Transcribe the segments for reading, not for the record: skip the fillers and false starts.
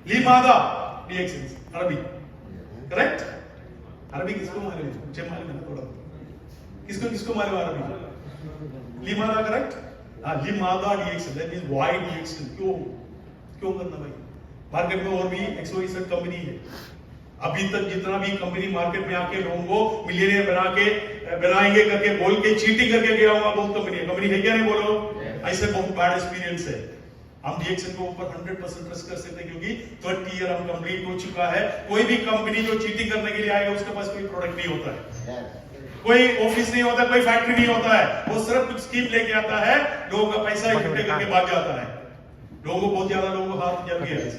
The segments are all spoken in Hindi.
लिमादा DXN अरबी करेक्ट। अरबी किसको मालूम है? मुझे मालूम है थोड़ा। किसको किसको मालूम है अरबी? लिमादा करेक्ट। हाँ लिमादा DXN that means why DXN। क्यों क्यों करना भाई? मार्केट में और भी 161 कंपनी है। अभी तक जितना भी कंपनी मार्केट में आके लोगों को मिलियनियर बनाएंगे करके बोल के चीटिंग करके गया हुआ बहुत कंपनी है क्या नहीं बोलो? ऐसे बहुत बैड एक्सपीरियंस है। हम DXN को ऊपर 100% ट्रस्ट कर सकते हैं क्योंकि 30 ईयर हम कंप्लीट हो चुका है। कोई भी कंपनी जो चीटिंग करने के लिए आएगा उसके पास कोई प्रोडक्ट नहीं होता है, कोई ऑफिस नहीं होता, कोई फैक्ट्री नहीं होता है। वो सिर्फ कुछ स्कीम लेके आता है, लोगों का पैसा इकट्ठे करके भाग जाता है। लोगों को बहुत ज्यादा लोगों का हाथ जल गया है।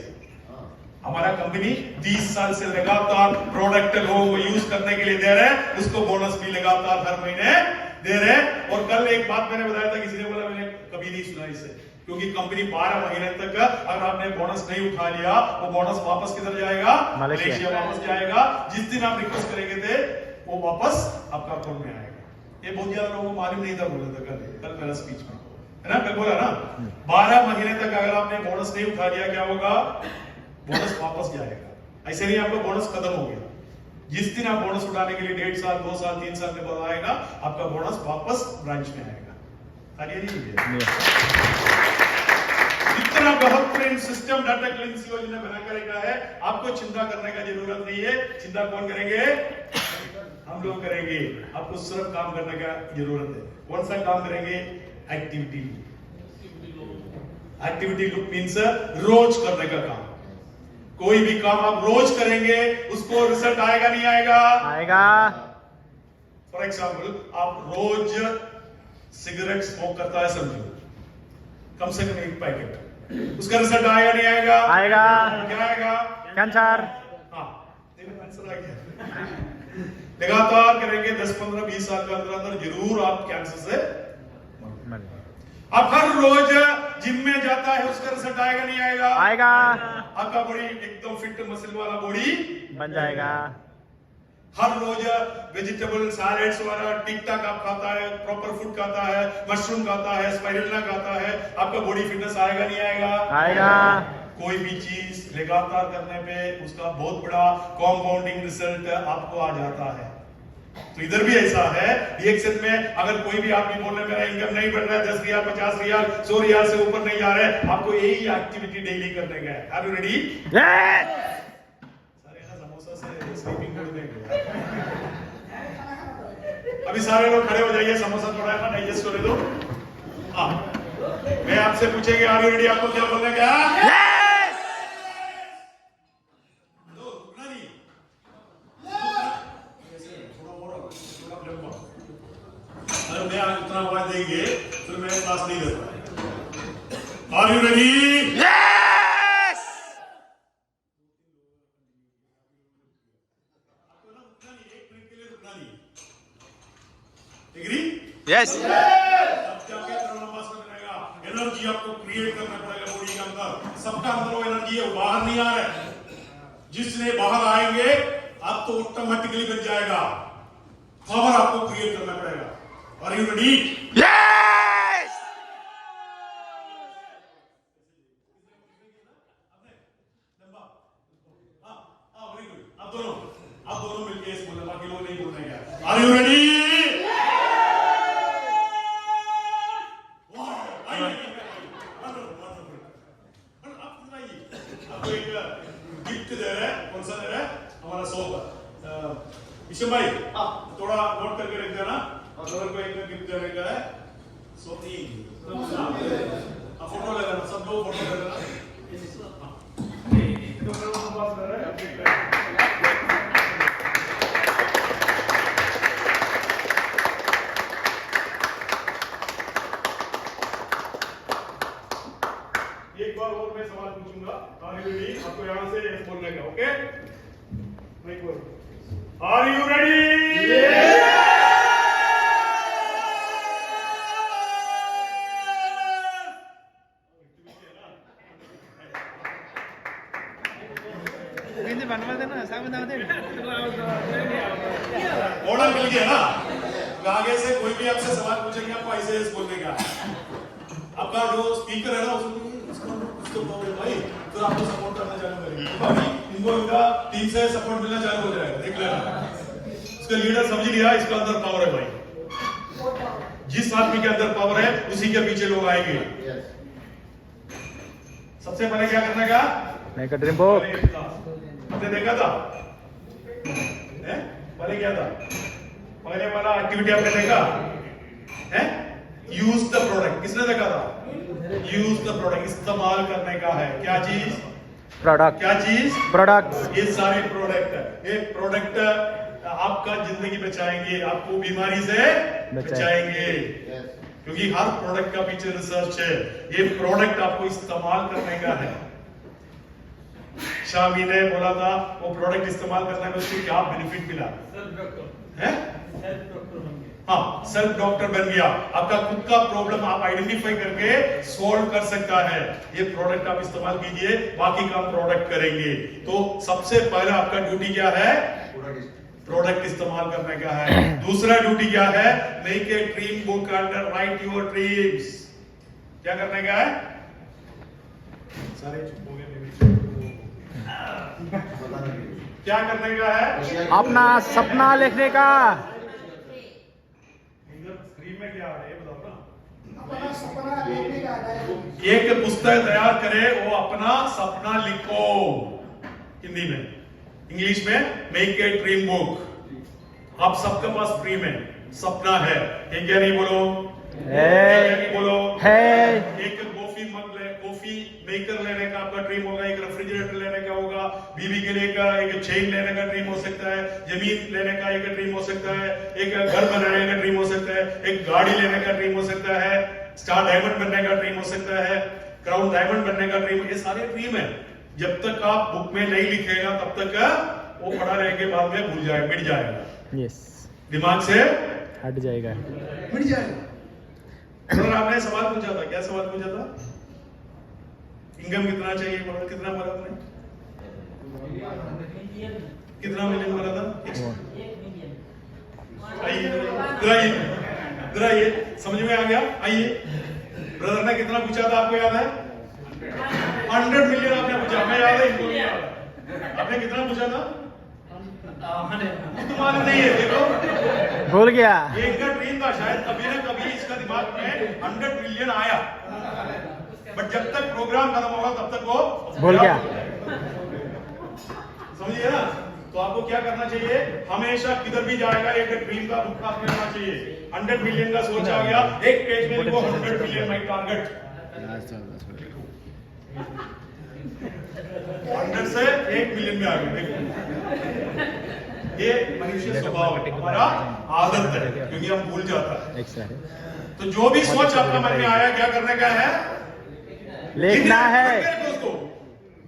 हमारा कंपनी 30 साल से लगातार प्रोडक्ट लोगों को यूज करने के लिए दे रहे हैं, उसको बोनस भी लगातार हर महीने दे रहे हैं। और कल एक बात मैंने बताया था, किसी ने बोला मैंने कभी नहीं सुना इसे, क्योंकि कंपनी 12 महीने तक अगर आपने बोनस नहीं उठा लिया वो बोनस वापस किधर जाएगा? मलेशिया वापस जाएगा। जिस दिन आप रिक्वेस्ट करेंगे थे वो वापस आपका अकाउंट में आएगा। ये बहुत ज्यादा लोगों को मालूम नहीं था, बोला था कल मेरा स्पीच में है ना, कल बोला ना 12 महीने तक अगर आपने बोनस नहीं उठा लिया क्या होगा? बोनस वापस जाएगा। ऐसे नहीं आपका बोनस खत्म हो गया। जिस दिन आप बोनस उठाने के लिए 1.5 साल 2 साल 3 साल के बाद आएगा आपका बोनस वापस ब्रांच में आएगा। इतना बेहतरीन सिस्टम डाटा क्लींस योजना बनाकर रखा है, आपको चिंता करने का जरूरत नहीं है। चिंता कौन करेंगे? हम लोग करेंगे। आपको सिर्फ काम करने का जरूरत है। कौन सा काम करेंगे? एक्टिविटी। एक्टिविटी लुक मीन्स रोज करने का काम। कोई भी काम आप रोज करेंगे उसको रिजल्ट आएगा नहीं आएगा? आएगा। फॉर एग्जाम्पल आप रोज सिगरेट स्मोक करता है समझो, कम से कम 1 पैकेट, उसका रिजल्ट आएगा नहीं आएगा? आएगा। क्या आएगा? कैंसर। हाँ कैंसर आ गया। लगातार करेंगे 10 15 20 साल के अंदर अंदर जरूर आप कैंसर से मर। आप हर रोज जिम में जाता है उसका रिजल्ट आएगा नहीं आएगा? आएगा। आपका बॉडी एकदम फिट मसल वाला बॉडी बन जाएगा। हर रोज वेजिटेबल सैलेड्स वाला ठीक ठाक आप खाता है, प्रॉपर फूड खाता है, मशरूम खाता है, स्पाइरुलिना खाता है, आपका बॉडी फिटनेस आएगा नहीं आएगा? आएगा। कोई भी चीज लगातार करने पे उसका बहुत बड़ा कॉम्पाउंडिंग रिजल्ट आपको आ जाता है। तो इधर भी ऐसा है। DXN में अगर कोई भी आप नहीं बोल रहे मेरा इनकम नहीं बढ़ रहा है, 10 रियाल 50 रियाल 100 रियाल से ऊपर नहीं जा रहे, आपको यही एक्टिविटी डेली करने का है। Are you ready? सारे ना समोसा से स्लीपिंग कर देंगे। अभी सारे लोग खड़े हो जाइए, समोसा थोड़ा ना डाइजेस्ट कर दो। हाँ मैं आपसे पूछेंगे आर यू रेडी? आपको क्या बोलना क्या? मैं इतना आवाज देंगे फिर मैं क्लास नहीं दे पाऊंगा। Are you ready? यस। आपको ना रुकना नहीं, 1 मिनट के लिए रुकना नहीं। एग्री? यस। अब जाके कोरोना पास में रहेगा। एनर्जी आपको क्रिएट करना पड़ेगा बॉडी के अंदर। सबका अंदर वो एनर्जी है, बाहर नहीं आ रहा है। जिसने बाहर आएंगे आप तो ऑटोमेटिकली बन जाएगा। पावर आपको क्रिएट करना पड़ेगा। Are you ready? Yes! very good. आप दोनों मिलके इस बोलना, बाकी लोग नहीं बोलने क्या? Are you ready? आपको एक गिफ्ट दे रहे हैं। कौन सा दे रहे हैं? हमारा सोप। विशम भाई थोड़ा नोट करके रख देना। अगर को एक गिफ्ट देने का है सोती फोटो ले लेना, सब लोग फोटो ले लेना। एक बार और मैं सवाल पूछूंगा, आपको यहाँ से यस बोलने का। Okay are you ready? Order मिल गया ना? आगे से कोई भी आपसे सवाल पूछेंगे आपको ऐसे बोलने का। आपका जो स्पीकर है ना उसको तो भाई फिर आपको सपोर्ट करना चालू करेंगे, तो अभी इनको इनका टीम से सपोर्ट मिलना चालू हो जाएगा, देख लेना। इसका लीडर समझ लिया, इसका अंदर पावर है भाई, जिस आदमी के अंदर पावर है उसी के पीछे लोग आएंगे। सबसे पहले क्या करना का मेक अ ड्रीम बुक। आपने देखा था पहले क्या था, पहले वाला एक्टिविटी आपने देखा है, यूज द प्रोडक्ट, किसने देखा था? यूज द प्रोडक्ट, इस्तेमाल करने का है। क्या चीज? प्रोडक्ट। क्या चीज? प्रोडक्ट। ये सारे प्रोडक्ट है, ये प्रोडक्ट आपका जिंदगी बचाएंगे, आपको बीमारी से बचाएंगे, क्योंकि हर प्रोडक्ट का पीछे रिसर्च है। ये प्रोडक्ट आपको इस्तेमाल करने का है। शामी ने बोला था वो प्रोडक्ट इस्तेमाल करने में उसको क्या बेनिफिट मिला है? हाँ, सेल्फ डॉक्टर बन गया। आपका खुद का प्रॉब्लम आप आइडेंटिफाई करके सॉल्व कर सकता है। ये प्रोडक्ट आप इस्तेमाल कीजिए, बाकी काम प्रोडक्ट करेंगे। तो सबसे पहला आपका ड्यूटी क्या है? प्रोडक्ट इस्तेमाल करने का है। दूसरा ड्यूटी क्या है? Make a dream book and right your dreams. क्या करने का है? सारे चुप हो गए, क्या करने का है? अपना सपना लिखने का। स्क्रीन में क्या है ये बताओ ना। अपना सपना लिखने का। एक पुस्तक तैयार करे, वो अपना सपना लिखो, हिंदी में, इंग्लिश में मेक ए ड्रीम बुक। आप सबके पास ड्रीम है, सपना है, ये क्या नहीं बोलो नहीं बोलो है। एक कॉफी मग कॉफी मेकर लेने का आपका ड्रीम होगा, एक रेफ्रिजरेटर लेने का होगा, बीवी के लिए का एक चेन लेने का ड्रीम हो सकता है, जमीन लेने का एक ड्रीम हो सकता है, एक घर बनाने का ड्रीम हो सकता है, एक गाड़ी लेने का ड्रीम हो सकता है, स्टार डायमंड बनने का ड्रीम हो सकता है, क्राउन डायमंड बनने का ड्रीम। ये सारे ड्रीम है। जब तक आप बुक में नहीं लिखेगा तब तक वो पढ़ा रहने के बाद में भूल जाएगा, मिट जाएगा। यस, दिमाग से हट जाएगा, मिट जाएगा। सर आपने सवाल पूछा था, क्या सवाल पूछा था? इनकम कितना चाहिए, कितना बोला आपने? कितना मिलियन बोला था? आइए समझ में आ गया। आइए, ब्रदर ने कितना पूछा था आपको याद है? 100 मिलियन आपने पूछा, मैं याद है, इनको नहीं याद है। आपने कितना पूछा था? तुम्हारे नहीं है, देखो भूल गया। एक का ड्रीम था, शायद कभी ना कभी इसका दिमाग में 100 मिलियन आया, बट जब तक प्रोग्राम खत्म होगा तब तक वो भूल गया। समझिए ना? तो आपको क्या करना चाहिए? हमेशा किधर भी जाएगा एक ड्रीम का बुक पास करना चाहिए। 100 मिलियन का सोच आ गया, एक पेज में लिखो 100 मिलियन माय टारगेट। 100 से 1 मिलियन में आ गए। देखो, ये मनुष्य स्वभाव है, हमारा आदत है, क्योंकि हम भूल जाता है। तो जो भी सोच आपका मन में आया, क्या करने का है? लिखना है। दोस्तों,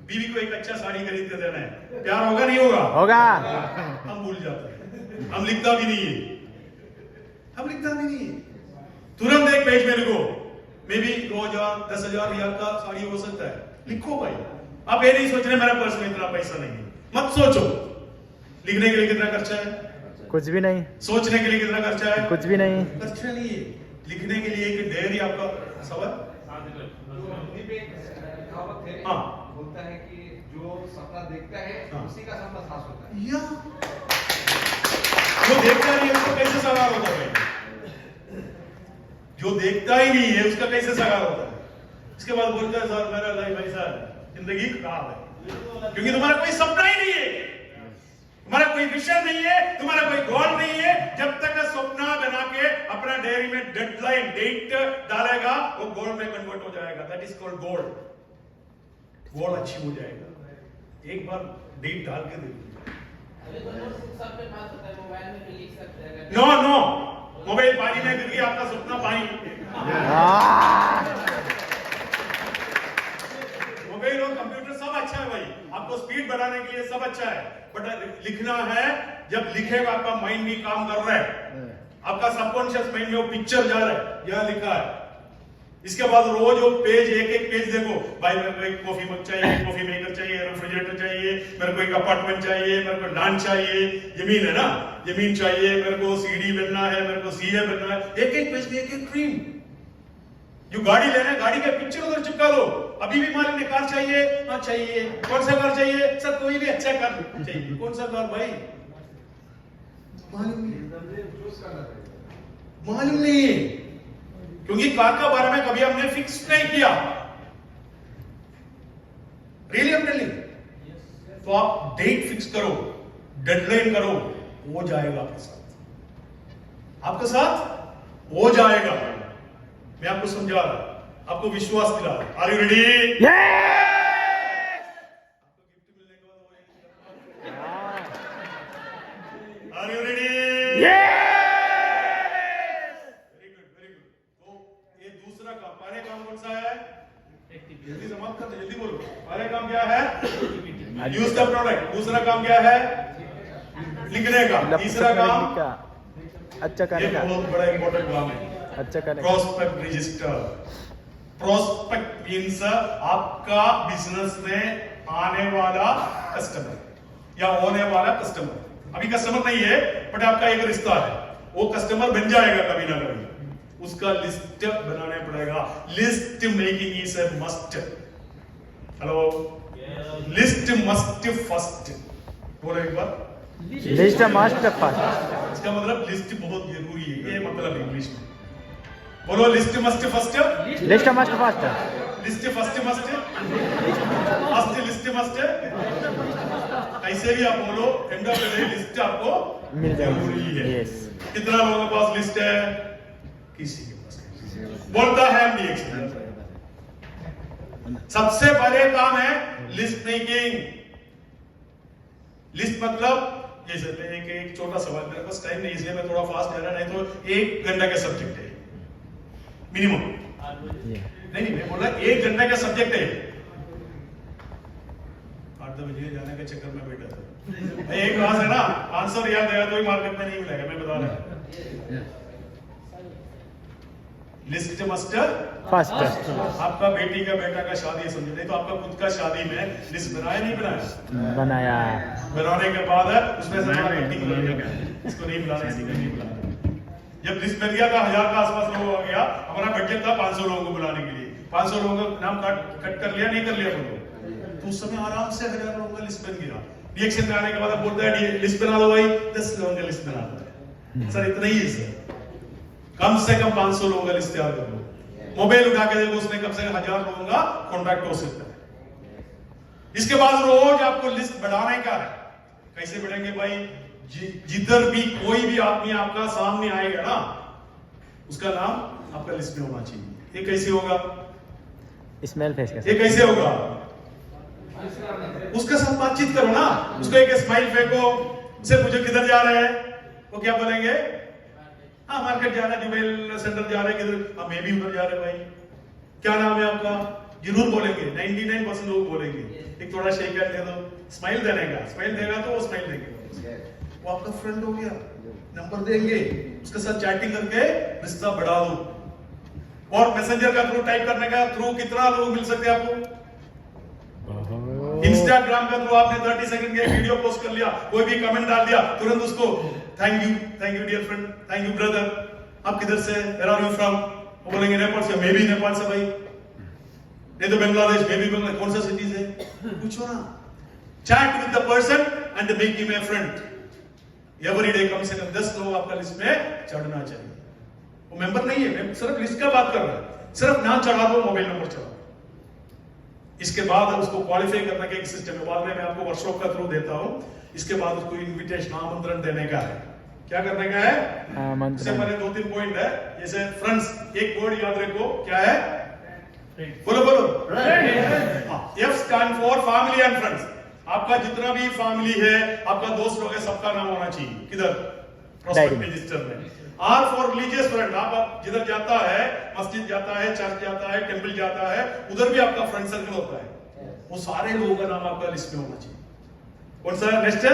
बीवी को एक अच्छा साड़ी खरीद के देना है, प्यार होगा नहीं होगा? होगा। हम भूल जाते हैं, हम लिखता भी नहीं है, हम लिखता भी नहीं है। तुरंत एक पेज में लिखो, मे बी 2000 10,000 रियाल का साड़ी हो सकता है, लिखो भाई। आप ये नहीं सोच रहे मेरा पर्स में इतना पैसा नहीं है, मत सोचो। लिखने के लिए कितना खर्चा है? कुछ भी नहीं। सोचने के लिए कितना खर्चा है? कुछ भी नहीं, खर्चा नहीं है। लिखने के लिए एक डायरी आपका सवाल। हाँ, बोलता है कि जो सपना देखता है उसी का सपना सास होता है। या जो देखता नहीं है उसको कैसे साकार होता है? जो देखता ही नहीं है उसका कैसे साकार होता है? इसके बाद बोलता है सर मेरा लाइफ ऐसा है, जिंदगी खराब है, क्योंकि तुम्हारा कोई सपना ही नहीं है, तुम्हारा कोई विजन नहीं है, तुम्हारा कोई गोल नहीं है। जब तक सपना बना के अपना डायरी में डेडलाइन डेट डालेगा, वो गोल में कन्वर्ट हो जाएगा। दैट इज कॉल्ड गोल। गोल अच्छी हो जाएगा, एक बार डेट डाल के देखिए। नो नो, मोबाइल पानी में गिर गया, आपका सपना पानी। मोबाइल और कंप्यूटर सब अच्छा है भाई, आपको स्पीड बढ़ाने के लिए सब अच्छा है, बट लिखना है। जब लिखेगा आपका माइंड भी काम कर रहा है, आपका सबकॉन्शियस माइंड में वो पिक्चर जा रहा है, यह लिखा है। इसके बाद रोज वो पेज एक पेज देखो, भाई मेरे को एक कॉफी मग चाहिए, कॉफी मेकर चाहिए, रेफ्रिजरेटर चाहिए, मेरे को एक अपार्टमेंट चाहिए, मेरे को लैंड चाहिए, जमीन है ना, जमीन चाहिए, मेरे को सीडी बनना है, मेरे को सीए बनना है। एक पेज में एक ड्रीम। जो गाड़ी लेना है, गाड़ी का पिक्चर उधर चिपका दो। अभी भी मालिक ने कार चाहिए, हाँ चाहिए। कौन सा कार चाहिए? सर कोई भी अच्छा कार चाहिए। कौन सा कार भाई? मालूम नहीं है, क्योंकि कार का बारे में कभी हमने फिक्स नहीं किया। रियली हम टेलिंग। तो आप डेट फिक्स करो, डेडलाइन करो, हो जाएगा आपके साथ, आपके साथ हो जाएगा। मैं आपको समझा रहा हूं, आपको विश्वास दिला रहा हूं। Are you ready? Are you ready? Very good, very good. तो ये दूसरा काम, पहले काम कौन सा है? जल्दी समाप्त करते, जल्दी बोलो। पहले काम क्या है? Use the product. दूसरा काम क्या है? लिखने का। तीसरा काम अच्छा करने का। ये बहुत बड़ा इंपॉर्टेंट काम है, अच्छा करने का। Prospect register. प्रोस्पेक्ट मीन्स आपका बिजनेस में आने वाला कस्टमर या होने वाला कस्टमर। अभी कस्टमर नहीं है, बट आपका एक रिश्ता है, वो कस्टमर बन जाएगा कभी ना कभी। उसका लिस्ट बनाना पड़ेगा। List making is a must. Hello, list must first. बोलो एक बार। List must first. इसका मतलब लिस्ट बहुत जरूरी है, ये मतलब इंग्लिश में। बोलो list must first. List must first. List first must. First list must. ऐसे भी आप बोलो, end of the day list आपको मिल जरूरी जाएगी। है। यस। कितना लोगों के पास लिस्ट है? किसी के पास नहीं। बोलता है MDX। सबसे बड़े काम है लिस्ट मेकिंग। लिस्ट मतलब जैसे एक छोटा सवाल, मेरे पास टाइम नहीं इसलिए मैं थोड़ा फास्ट जा रहा, नहीं तो 1 घंटा का सब्जेक्ट है मिनिमम। नहीं, मैं बोला 1 घंटा का सब्जेक्ट है। 8 बजे जाने के चक्कर में बैठा था। एक क्लास है ना, आंसर याद आया तो ही मार्केट में नहीं मिलेगा, मैं बता रहा हूं। List master first. आपका बेटी का बेटा का शादी समझे, नहीं तो आपका खुद का शादी में लिस्ट बनाया नहीं बनाया? बनाया। बनाने के बाद उसमें से मार्केटिंग लगेगा, इसको नहीं बुलाना, इसको नहीं बुलाना। जब लिस्ट बन गया था 1000 का आसपास लोग आ गया, हमारा बजट था 500 लोगों को बुलाने के लिए। 500 लोगों का नाम कट कर लिया, नहीं कर लिया बोलो, तो उस समय आराम से 1000 लोगों का लिस्ट बन गया। रिएक्शन में आने के बाद बोलता है लिस्ट बना दो भाई, 10 लोगों का लिस्ट बना दो। सर इतना ही है सर, कम से कम 500 लोगों का लिस्ट तैयार कर लो। मोबाइल उठा के देखो, उसमें कम से कम 1000 लोगों का कॉन्टैक्ट हो सकता है। इसके बाद रोज आपको लिस्ट बढ़ाने का है। कैसे बढ़ेंगे भाई? जिधर भी कोई भी आदमी आपका सामने आएगा ना, उसका नाम आपका लिस्ट में होना चाहिए। ये कैसे होगा? स्मेल फेस का। ये कैसे होगा? उसके साथ बातचीत करो ना, उसको एक स्माइल फेंको, उससे पूछो किधर जा रहे हैं, वो क्या बोलेंगे? हाँ मार्केट जा रहा है, जुबेल सेंटर जा रहे हैं। किधर? हाँ मैं भी उधर जा रहे भाई। क्या नाम है आपका? जरूर बोलेंगे, 99% लोग बोलेंगे। एक थोड़ा शेक हैंड दे दो, स्माइल देने का, स्माइल देगा तो वो स्माइल देंगे, वो आपका फ्रेंड हो गया। नंबर देंगे, उसके साथ चैटिंग करके रिश्ता बढ़ा दो। और मैसेंजर का थ्रू, टाइप करने का थ्रू कितना लोग मिल सकते हैं आपको? इंस्टाग्राम का थ्रू आपने 30 सेकंड के वीडियो पोस्ट कर लिया, कोई भी कमेंट डाल दिया, तुरंत उसको thank you dear friend, thank you brother, आप किधर से, वेयर आर यू फ्रॉम? वो बोलेंगे नेपाल से, मैं भी नेपाल से भाई, नहीं तो बांग्लादेश, मैं भी बांग्लादेश, कौन सा सिटी से? पूछो ना, chat with the person and make him a friend. Every day कम से कम 10 लोग आपका लिस्ट में चढ़ना चाहिए। वो मेंबर नहीं है, मैं सिर्फ लिस्ट का बात कर रहा हूं। सिर्फ नाम चढ़ा दो, मोबाइल नंबर चढ़ा दो। इसके बाद उसको क्वालिफाई करने का एक सिस्टम है, बाद में मैं आपको वर्कशॉप का थ्रू देता हूं। इसके बाद उसको इनविटेशन, आमंत्रण देने का है। क्या करने का है? इससे पहले 2-3 पॉइंट है। जैसे फ्रेंड्स, एक वर्ड याद रखो, क्या है? बोलो बोलो। F stand for family and friends. आपका जितना भी फैमिली है, आपका दोस्त लोग है, सबका नाम होना चाहिए। किधर? प्रोस्पेक्ट रजिस्टर में। R for religious friend. आप जिधर जाता है, मस्जिद जाता है, चर्च जाता है, टेंपल जाता है, उधर भी आपका फ्रेंड सर्कल होता है, वो सारे लोगों का नाम आपका लिस्ट में होना चाहिए। कौन सा? नेक्स्ट है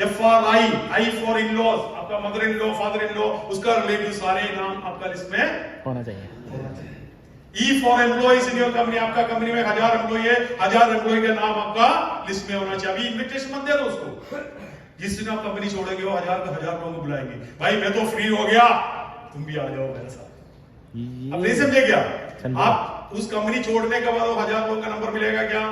F for I for in laws. आपका mother in law, father in law, उसका रिलेटिव सारे नाम आपका लिस्ट में होना चाहिए। E for employees in your company. आपका कंपनी में 1000 एम्प्लॉय है, 1000 एम्प्लॉय का नाम आपका लिस्ट में होना चाहिए। अभी इन्विटेशन मत दे दो उसको, जिस दिन आप कंपनी छोड़ेंगे वो 1000 का 1000 लोगों को बुलाएंगे। भाई मैं तो फ्री हो गया, तुम भी आ जाओ मेरे साथ। अब नहीं समझे क्या? समझा। आप उस कंपनी छोड़ने के बाद वो 1000 लोगों का नंबर मिलेगा क्या?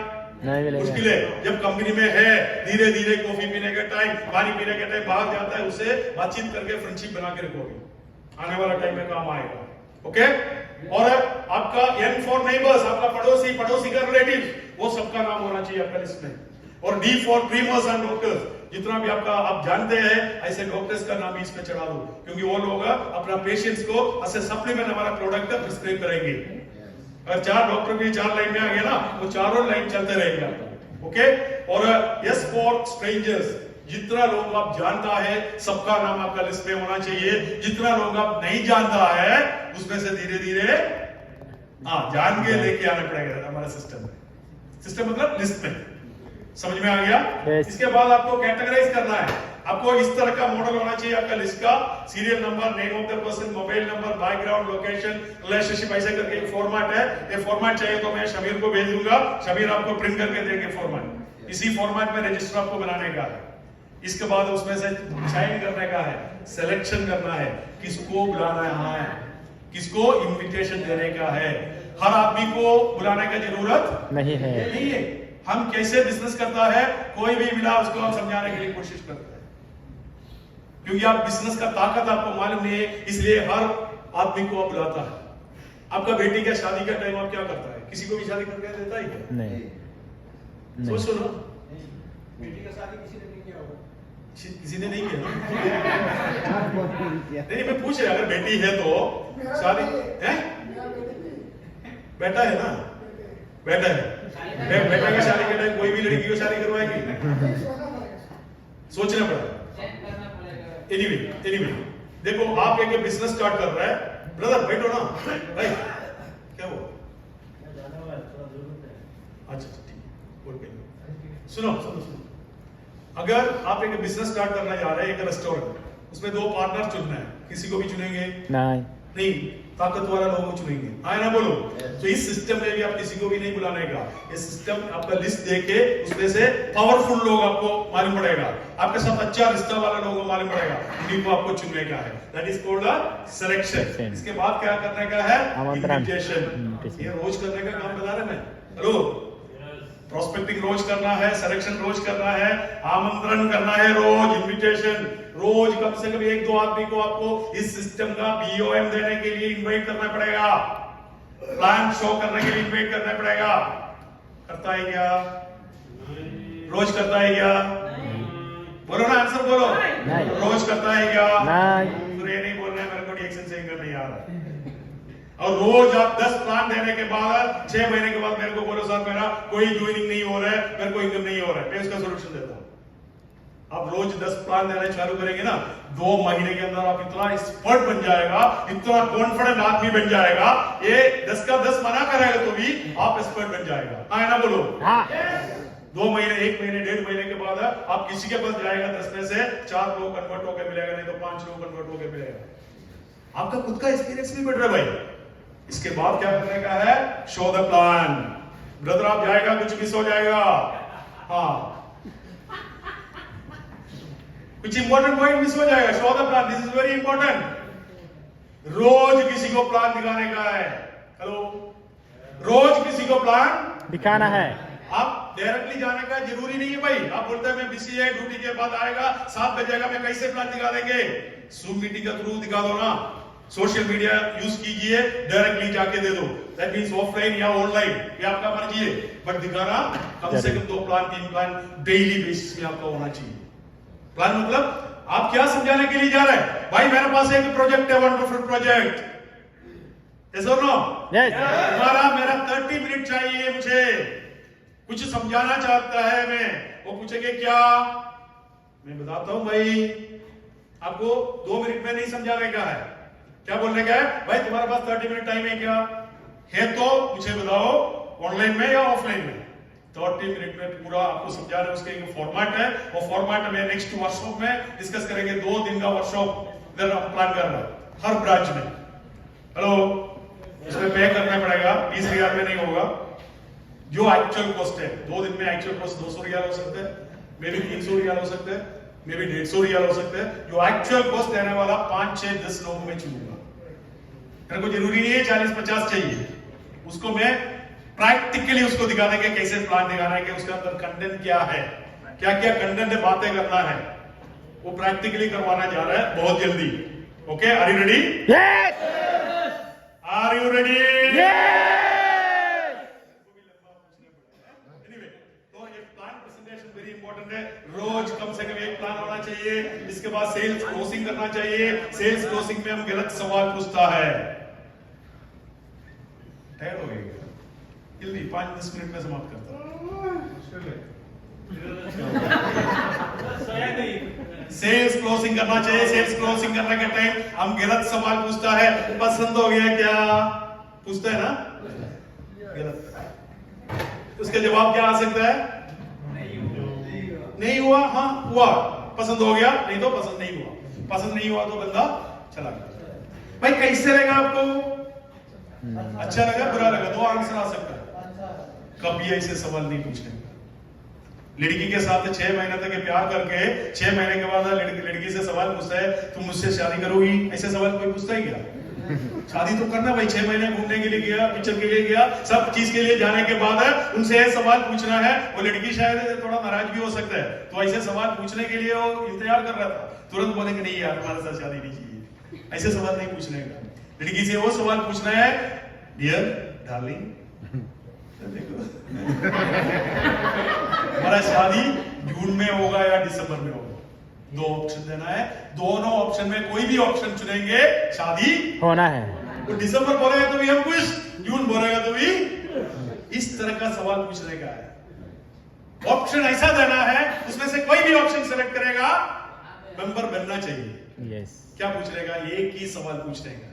नहीं मिलेगा। मुश्किल है। जब कंपनी में है, धीरे धीरे कॉफी पीने के टाइम, पानी पीने के टाइम बाहर जाता है, उससे बातचीत करके फ्रेंडशिप बना के रखोगे, आने वाला टाइम में काम आएगा। ओके? और आपका N फॉर नेबर्स, आपका पड़ोसी, पड़ोसी का रिलेटिव, वो सबका नाम होना चाहिए आपका लिस्ट में। और D for dreamers and doctors, जितना भी आपका आप जानते हैं ऐसे डॉक्टर्स का नाम इसमें चढ़ा दो, क्योंकि वो लोग अपना पेशेंट्स को ऐसे सप्लीमेंट हमारा प्रोडक्ट का प्रिस्क्राइब करेंगे। अगर 4 डॉक्टर भी 4 लाइन में आ गया ना, वो चारों लाइन चलते रहेंगे आपको। ओके? और S फॉर स्ट्रेंजर्स, जितना लोग आप जानता है सबका नाम आपका लिस्ट में होना चाहिए। जितना लोग आप नहीं जानता है उसमें से धीरे धीरे जान के लेके आना पड़ेगा हमारे सिस्टम में। सिस्टम मतलब लिस्ट में। समझ में आ गया? yes. इसके बाद आपको कैटेगराइज करना है। आपको इस तरह का मॉडल होना चाहिए आपका लिस्ट का। Serial number, name of the person, mobile number, background, location, relationship, ऐसे करके एक फॉर्मेट है। ये फॉर्मेट चाहिए तो मैं शमीर को भेज दूंगा, शमीर आपको प्रिंट करके देंगे फॉर्मेट। इसी फॉर्मेट में रजिस्टर आपको बनाने का है। इसके बाद उसमें से साइन करने का है, सिलेक्शन करना है, किसको बुलाना है, किसको इनविटेशन देने का है। हर आदमी को बुलाने की जरूरत नहीं है। नहीं है। हम कैसे बिजनेस करता है, कोई भी मिला उसको हम समझाने के लिए कोशिश करते हैं, क्योंकि आप बिजनेस का ताकत आपको मालूम नहीं है, इसलिए हर आदमी को आप बुलाता है। आपका बेटी का शादी का टाइम आप क्या करता है? किसी को भी शादी करके देता है क्या? नहीं। सोचो ना, बेटी का शादी किसी ने नहीं किया होगा। किसी ने नहीं किया। नहीं, मैं पूछ रहा, अगर बेटी है तो शादी है, बेटा है ना, बेटा है, बेटा का शादी के टाइम कोई भी लड़की को शादी करवाएगी? सोचना पड़ा। एनीवे, देखो आप एक बिजनेस स्टार्ट कर रहा है, ब्रदर बैठो ना भाई, क्या हुआ? अच्छा ठीक है, सुनो, अगर आप एक बिजनेस स्टार्ट करना जा रहे हैं, एक रेस्टोरेंट, उसमें 2 पार्टनर चुनना है, किसी को भी चुनेंगे? नहीं, ताकत वाला लोगों को चुनेंगे। आए ना बोलो। तो इस सिस्टम में भी आप किसी को भी नहीं बुलाने का। ये सिस्टम आपका लिस्ट देके उसमें से पावरफुल लोग आपको मालूम पड़ेगा, आपके साथ अच्छा रिश्ता वाला लोगों को मालूम पड़ेगा, उन्हीं को आपको चुनने का है। That is called selection. इसके बाद क्या करने का है? इन्विटेशन। ये रोज करने का काम बता रहे मैं। हेलो, प्रोस्पेक्टिंग रोज करना है, सिलेक्शन रोज करना है, आमंत्रण करना है रोज, इनविटेशन रोज, कम से कम 1-2 आदमी को आपको इस सिस्टम का BOM देने के लिए इनवाइट करना पड़ेगा, प्लान शो करने के लिए इनवाइट करना पड़ेगा। करता है क्या? रोज करता है क्या? बोलो ना, आंसर बोलो। रोज करता है क्या? तो ये नहीं बोलना है मेरे को रिएक्शन चेंज करना नहीं आ रहा। और रोज आप 10 प्लान देने के बाद 6 महीने के बाद मेरे को बोलो सर मेरा कोई ज्वाइनिंग नहीं हो रहा है, मेरे को इनकम नहीं हो रहा है, मैं उसका सॉल्यूशन देता हूं। आप रोज 10 प्लान देना चालू करेंगे ना, 2 महीने के अंदर आप इतना एक्सपर्ट बन जाएगा, इतना कॉन्फिडेंट आदमी बन जाएगा, ये 10 का 10 मना करेगा तो भी आप एक्सपर्ट बन जाएगा। हाँ ना बोलो? 2 महीने, 1 महीने, 1.5 महीने के बाद आप किसी के पास जाएगा, 10 में से 4 लोग कन्वर्ट होकर मिलेगा, नहीं तो 5 लोग कन्वर्ट होकर मिलेगा। आपका खुद का एक्सपीरियंस भी बढ़ रहा है भाई। इसके बाद क्या करने का है? Show the plan. ब्रदर आप जाएगा, कुछ मिस हो जाएगा। हाँ, कुछ इंपॉर्टेंट पॉइंट मिस हो जाएगा। Show the plan, this is very important. रोज किसी को प्लान दिखाने का है। हेलो, रोज किसी को प्लान दिखाना है। आप डायरेक्टली जाने का जरूरी नहीं है भाई। आप बोलते हैं मैं बिजी है, ड्यूटी के बाद आएगा, 7 बजेगा, मैं कैसे प्लान दिखा देंगे? जूम मीटिंग के थ्रू दिखा दो ना, सोशल मीडिया यूज कीजिए, डायरेक्टली जाके दे दो। दैट मींस ऑफलाइन या ऑनलाइन, ये आपका मर्जी है, बट दिखाना कम से कम 2 प्लान 3 प्लान डेली बेसिस में आपका होना चाहिए। प्लान मतलब आप क्या समझाने के लिए जा रहे हैं? भाई मेरे पास एक प्रोजेक्ट है, वंडरफुल प्रोजेक्ट, यस और नो? तुम्हारा मेरा 30 मिनट चाहिए, मुझे कुछ समझाना चाहता है मैं। वो पूछेंगे क्या? मैं बताता हूं भाई, आपको 2 मिनट में नहीं समझाने का है। क्या बोलने का है? भाई तुम्हारे पास 30 मिनट टाइम है क्या? है तो मुझे बताओ, ऑनलाइन में या ऑफलाइन में? 30 मिनट में पूरा आपको समझा रहे हैं। उसके एक फॉर्मेट है, वो फॉर्मेट में नेक्स्ट वर्कशॉप में डिस्कस करेंगे। 2 दिन का वर्कशॉप इधर हम प्लान कर रहे हैं हर ब्रांच में। हेलो, इसमें पे करना पड़ेगा, 20 रियाल में नहीं होगा। जो एक्चुअल कॉस्ट है, 2 दिन में एक्चुअल कॉस्ट 200 रियाल हो सकता है, मे भी 300 रियाल हो सकता है, मे भी 150 रियाल हो सकता है। जो एक्चुअल कॉस्ट देने वाला 5, 6, 10 लोगों में चुनूंगा। तेरे को जरूरी नहीं है 40-50 चाहिए, उसको मैं प्रैक्टिकली उसको दिखा देंगे कैसे प्लान दिखाना है कि उसके अंदर कंटेंट क्या है, क्या क्या कंटेंट है, बातें करना है, वो प्रैक्टिकली करवाना जा रहा है बहुत जल्दी। Okay, are you ready? Yes are you ready? तो ये प्लान प्रेजेंटेशन वेरी इंपॉर्टेंट है, रोज कम से कम एक प्लान होना चाहिए। इसके बाद सेल्स क्लोजिंग करना चाहिए। सेल्स क्लोजिंग में हम गलत सवाल पूछता है, तैयार हो गए जल्दी 5-10 मिनट में समाप्त करता हूं। सेल्स क्लोजिंग करना चाहिए। सेल्स क्लोजिंग करने के टाइम हम गलत सवाल पूछता है, पसंद हो गया क्या पूछता है ना, गलत। उसका जवाब क्या आ सकता है? नहीं हुआ, हाँ हुआ, पसंद हो गया, नहीं तो पसंद नहीं हुआ। पसंद नहीं हुआ तो बंदा चला गया। भाई कैसे लगा आपको? अच्छा लगा, बुरा लगा? दो आंसर आ सकता है। कभी ऐसे सवाल नहीं पूछने। लड़की के साथ 6 महीने तक प्यार करके 6 महीने के बाद लड़की से सवाल पूछता है तुम मुझसे शादी करोगी? ऐसे सवाल कोई पूछता ही क्या? शादी तो करना भाई, 6 महीने घूमने के लिए गया, पिक्चर के लिए गया, सब चीज के लिए जाने के बाद है उनसे यह सवाल पूछना है। वो लड़की शायद थोड़ा नाराज भी हो सकता है, तो ऐसे सवाल पूछने के लिए वो इंतजार कर रहा था। तुरंत बोलेंगे नहीं यार तुम्हारे साथ शादी नहीं चाहिए, ऐसे सवाल नहीं पूछने का। लड़की से वो सवाल पूछना है, डियर डार्लिंग हमारा शादी जून में होगा या दिसंबर में होगा? 2 ऑप्शन देना है, दोनों ऑप्शन में कोई भी ऑप्शन चुनेंगे शादी होना है। तो दिसंबर बोलेगा तो भी हम खुश, जून बोलेगा तो भी। इस तरह का सवाल पूछने का है। ऑप्शन ऐसा देना है उसमें से कोई भी ऑप्शन सेलेक्ट करेगा, मेंबर बनना चाहिए। यस क्या पूछने का? एक ही सवाल पूछने का।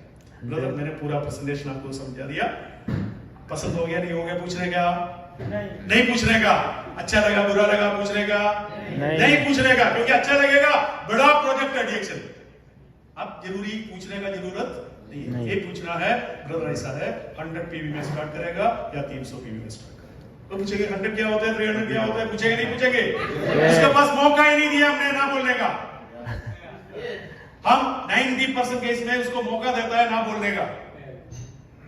ब्रदर मैंने पूरा प्रेजेंटेशन आपको समझा दिया, पसंद हो गया नहीं हो गया पूछने का? नहीं पूछने का। अच्छा लगा बुरा लगा पूछने का? नहीं पूछने का, क्योंकि अच्छा लगेगा बड़ा प्रोजेक्ट है डीएक्शन। अब जरूरी पूछने का जरूरत नहीं। ये पूछना है ब्रदर ऐसा है 100 पीवी में स्टार्ट करेगा या 300 पीवी में स्टार्ट करेगा? तो पूछेंगे 100 क्या होता है, 300 क्या होता है, पूछेंगे नहीं पूछेंगे? उसके पास मौका ही नहीं दिया हमने ना बोलने का। हम 90% केस में उसको मौका देता है ना बोलने का।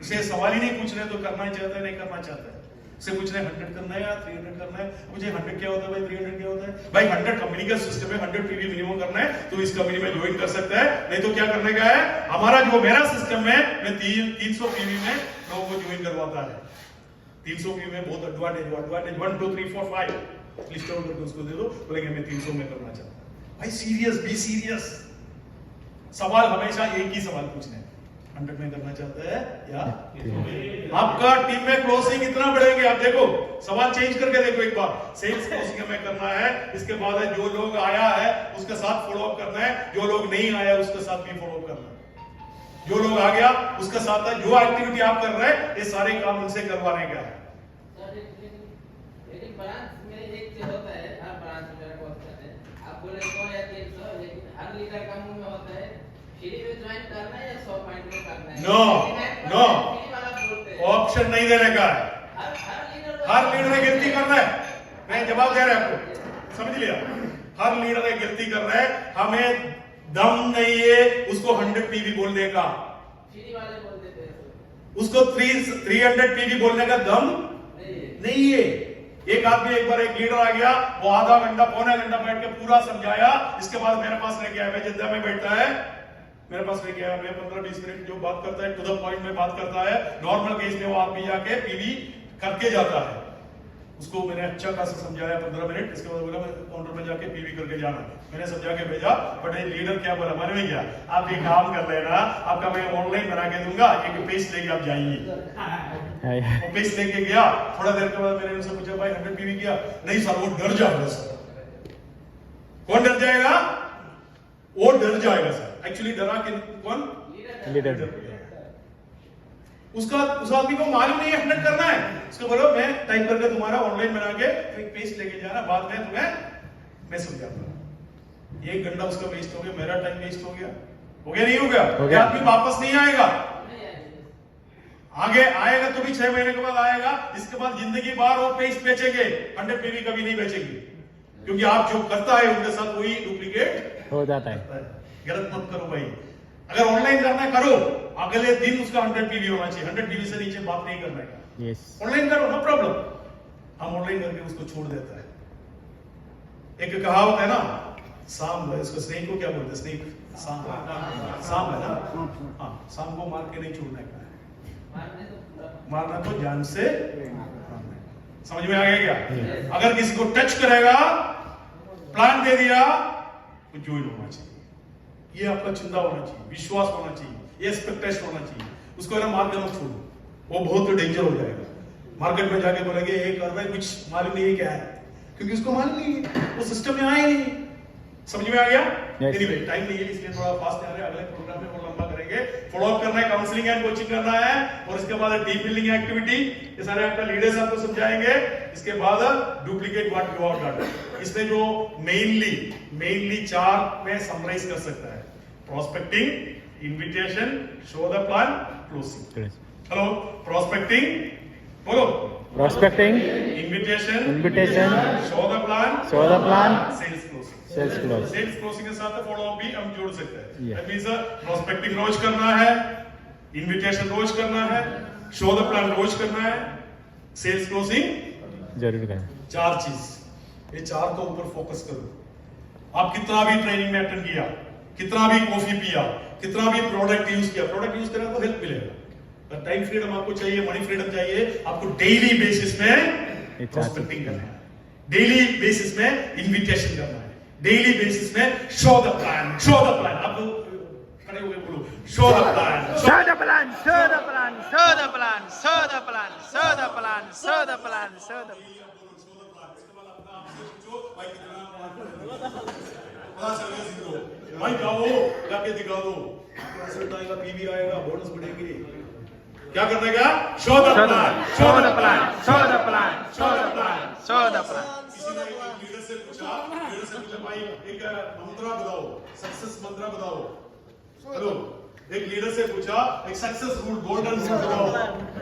उसे सवाल ही नहीं पूछने तो करना ही चाहता है, नहीं करना चाहता है। उसे पूछना है 100 करना है या 300 करना है? मुझे 100 क्या होता है भाई, 300 क्या होता है भाई? 100 कंपनी का सिस्टम है, 100 पीवी मिनिमम करना है तो इस कंपनी में ज्वाइन कर सकता है। नहीं तो क्या करने का है, हमारा जो मेरा सिस्टम है मैं 300 पीवी में लोगों को ज्वाइन करवाता है। 300 पीवी में बहुत एडवांटेज 1 2 3 4 5 लिस्ट आउट करके उसको दे दो, बोलेंगे मैं 300 में करना चाहता हूं। भाई सीरियस, बी सीरियस। सवाल हमेशा एक ही सवाल पूछने, 100 में करना चाहता है या? आपका टीम में क्लोजिंग इतना बढ़ेंगे, आप देखो सवाल चेंज करके देखो एक बार। सेल्स क्लोजिंग में करना है, इसके बाद है जो लोग आया है उसके साथ फॉलो अप करना है, जो लोग नहीं आया उसके साथ भी फॉलो अप करना है, जो लोग आ गया उसके साथ है, जो एक्टिविटी आप कर रहे हैं ये सारे काम उनसे करवाने का है। लेकिन ब्रांच में एक चीज होता है, हर ब्रांच में होता है, आप बोले 100 या 300, लेकिन हर लीडर का मुंह में होता है फ्री में ज्वाइन करना है या 100 पॉइंट में करना है। नो ऑप्शन नहीं देने का है। हर लीडर ने गलती कर रहा है, मैं जवाब दे रहा हूं आपको, समझ लिया? हर लीडर ने गलती कर रहा है, हमें दम नहीं है उसको 100 पीवी बोलने का। फ्री वाले बोल देते हैं उसको 300 पीवी बोलने का दम नहीं है। एक आदमी एक बार एक लीडर आ गया, वो आधा घंटा पौना घंटा बैठ के पूरा समझाया, इसके बाद मेरे पास लेके आया, मैं जिद्दा में बैठता है मेरे पास लेके आया, मैं 15-20 मिनट जो बात करता है टू द पॉइंट में बात करता है। नॉर्मल केस में वो आदमी जाके पीवी करके जाता है, उसको मैंने अच्छा खासा समझाया 15 मिनट। इसके बाद बोला मैं काउंटर में जाके पीवी करके जाना, मैंने समझा के भेजा। बट ये लीडर क्या बोला मालूम है क्या? आप ये काम कर लेना, आपका मैं ऑनलाइन बना के दूंगा, एक पेज लेके आप जाइए। वो पेज लेके गया, थोड़ा देर के बाद मैंने उनसे पूछा भाई 100 पीवी किया? नहीं सर वो डर जाएगा सर। कौन डर जाएगा? वो डर जाएगा सर। एक्चुअली डरा के कौन? लीडर। उसका उस आदमी को मालूम नहीं है 100 करना है। उसको बोलो मैं टाइप करके तुम्हारा ऑनलाइन बना के एक पेज लेके जाना, बाद में तुम्हें मैं समझाऊंगा। 1 घंटा उसका वेस्ट हो गया, मेरा टाइम वेस्ट हो गया। हो गया नहीं हो गया? ये आदमी वापस नहीं आएगा, आगे आएगा तो भी 6 महीने के बाद आएगा। इसके बाद जिंदगी भर वो पेज बेचेंगे, 100 पीवी कभी नहीं बेचेंगे, क्योंकि आप जो करता है उनके साथ वही डुप्लीकेट हो जाता है। गलत मत करो भाई। अगर ऑनलाइन करना है करो, अगले दिन उसका 100 पीवी होना चाहिए, 100 पीवी से नीचे बात नहीं करना है। यस ऑनलाइन करो, नो प्रॉब्लम। हम ऑनलाइन करके उसको छोड़ देता है। एक कहावत है ना, सांप, इसको स्नेक को क्या बोलते हैं? स्नेक, सांप है ना? हाँ, सांप को मार के नहीं छोड़ने का है, मारने तो पूरा मारना तो जान से। समझ में आ गया क्या? अगर किसी को टच करेगा, प्लान दे दिया, तो ज्वाइन होना चाहिए। ये आपका चिंता होना चाहिए, विश्वास होना चाहिए, ये एक्सपेक्टेशन होना चाहिए। उसको ना मार के मत छोड़ो, वो बहुत डेंजर हो जाएगा। मार्केट में जाके बोलेंगे ये कर रहा है, कुछ मालूम नहीं है क्या है, क्योंकि उसको मालूम नहीं है, वो सिस्टम में आया ही नहीं। समझ में आ गया? Yes. एनीवे, टाइम नहीं है इसलिए थोड़ा फास्ट आ रहे हैं। अगले प्रोग्राम में और लंबा करेंगे। फॉलो अप करना है, काउंसलिंग एंड कोचिंग करना है, और इसके बाद टीम बिल्डिंग एक्टिविटी, ये सारे आपका लीडर्स आपको समझाएंगे। इसके बाद duplicate what you have done. इसमें जो मेनली 4 में समराइज कर सकता है: prospecting, invitation, show the plan, closing. Hello, prospecting बोलो, prospecting, invitation, show the plan, sales closing. Sales close. Sales closing के साथ फॉलो अप भी हम जोड़ सकते हैं। Yeah. दैट मींस प्रोस्पेक्टिंग रोज करना है, इन्विटेशन रोज करना है, शो द प्लान रोज करना है, सेल्स क्लोजिंग जरूर करें। 4 चीज, ये 4 के ऊपर फोकस करो। आप कितना भी ट्रेनिंग में अटेंड किया, कितना भी कॉफी पिया, कितना भी प्रोडक्ट यूज किया, प्रोडक्ट यूज करेगा तो हेल्प मिलेगा। टाइम फ्रीडम आपको चाहिए, मनी फ्रीडम चाहिए, आपको डेली बेसिस में प्रोस्पेक्टिंग करना है, डेली बेसिस में इन्विटेशन करना है, डेली बेसिस में शो द प्लान। आप खड़े होकर बोलो, show the plan, Show the plan, show the plan, show the plan, show the plan, show the plan, show the plan, show the plan. भाई जाओ, जाके दिखा दो, रिजल्ट आएगा, पीवी आएगा, बोनस बढ़ेंगे। क्या करना है? क्या? Show the plan, Show the plan, show the plan, show the plan, show the plan. किसी ने एक लीडर से पूछा भाई एक मंत्र बताओ, सक्सेस मंत्र बताओ। हेलो, एक लीडर से पूछा एक सक्सेस रूल, गोल्डन रूल बताओ।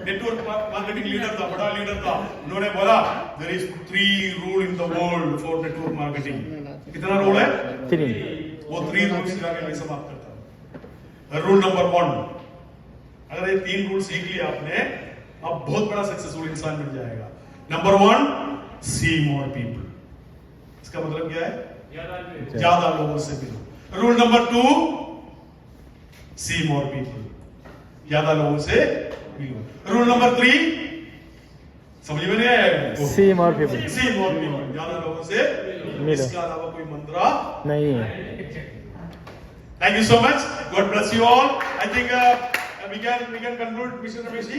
नेटवर्क मार्केटिंग लीडर था, बड़ा लीडर था, उन्होंने बोला there is 3 rule in the world for network marketing. कितना रूल है? 3. वो 3 रूल्स जाके मैं समाप्त करता हूं। रूल नंबर 1, अगर ये 3 रूल सीख लिया आपने, अब बहुत बड़ा सक्सेसफुल इंसान बन जाएगा। नंबर 1, सी मोर पीपल। इसका मतलब क्या है? ज्यादा लोगों से मिलो। रूल नंबर 2, सी मोर पीपल, ज्यादा लोगों से मिलो। रूल नंबर 3, समझ में नहीं आया? See more people. सी मोर पीपल, ज्यादा लोगों से मिलो। इसके अलावा कोई मंत्र नहीं है। Thank you so much. God bless you all. I think we can conclude, Mr. Ramesh ji.